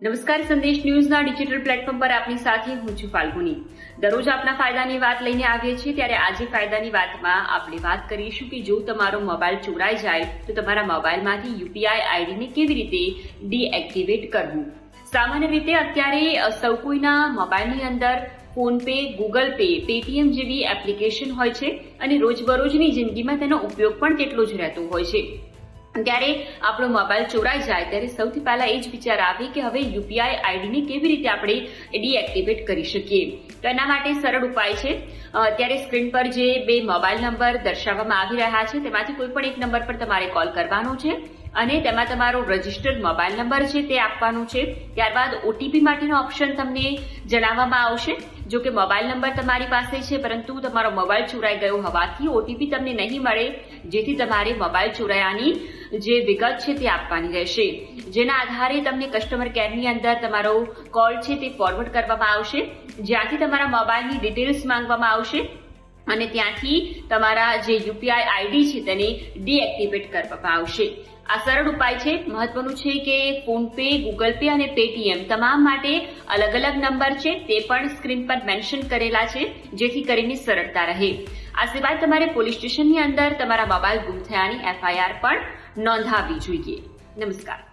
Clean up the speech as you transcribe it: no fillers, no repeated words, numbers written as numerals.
નમસ્કાર, સંદેશ ન્યૂઝના digital platform પર આપની સાથે હું છું ફાલ્ગુની। દરરોજ આપના ફાયદાની વાત લઈને આવીએ છીએ, ત્યારે આજે ફાયદાની વાતમાં આપણે વાત કરીશું કે જો તમારો મોબાઈલ ચોરાઈ જાય તો તમારા મોબાઈલમાંથી યુપીઆઈ આઈડીને કેવી રીતે ડીએક્ટિવેટ કરવું। સામાન્ય રીતે અત્યારે સૌ કોઈના મોબાઈલની અંદર phone pay, Google pay, Paytm જેવી એપ્લિકેશન હોય છે અને રોજબરોજની જિંદગીમાં તેનો ઉપયોગ પણ તેટલો જ રહેતો હોય છે। ત્યારે આપણો મોબાઈલ ચોરાઈ જાય ત્યારે સૌથી પહેલા એ જ વિચાર આવે કે હવે યુપીઆઈ આઈડીને કેવી રીતે આપણે ડીએક્ટિવેટ કરી શકીએ। તો એના માટે સરળ ઉપાય છે। અત્યારે સ્ક્રીન પર જે બે મોબાઈલ નંબર દર્શાવવામાં આવી રહ્યા છે તેમાંથી કોઈ પણ એક નંબર પર તમારે કોલ કરવાનો છે અને તેમાં તમારો રજિસ્ટર્ડ મોબાઈલ નંબર છે તે આપવાનો છે। ત્યારબાદ ઓટીપી માટેનો ઓપ્શન તમને જણાવવામાં આવશે। જો કે મોબાઈલ નંબર તમારી પાસે છે પરંતુ તમારો મોબાઈલ ચોરાઈ ગયો હોવાથી ઓટીપી તમને નહીં મળે, જેથી તમારે મોબાઈલ ચોરાયાની જે વિગત છે તે આપવાની રહેશે। જેના આધારે તમને કસ્ટમર કેરની અંદર તમારો કોલ છે તે ફોરવર્ડ કરવામાં આવશે, જ્યાંથી તમારા મોબાઈલની ડિટેલ્સ માંગવામાં આવશે અને ત્યાંથી તમારા જે યુપીઆઈ આઈડી છે તેને ડીએક્ટિવેટ કરવામાં આવશે। આ સરળ ઉપાય છે। મહત્વનું છે કે ફોન પે, ગૂગલ પે અને પેટીએમ તમામ માટે અલગ અલગ નંબર છે તે પણ સ્ક્રીન પર મેન્શન કરેલા છે, જેથી કરીને સરળતા રહે। આ સિવાય તમારે પોલીસ સ્ટેશનની અંદર તમારા મોબાઈલ ગુમ થયાની એફઆઈઆર પણ નોંધાવવી જોઈએ। નમસ્કાર।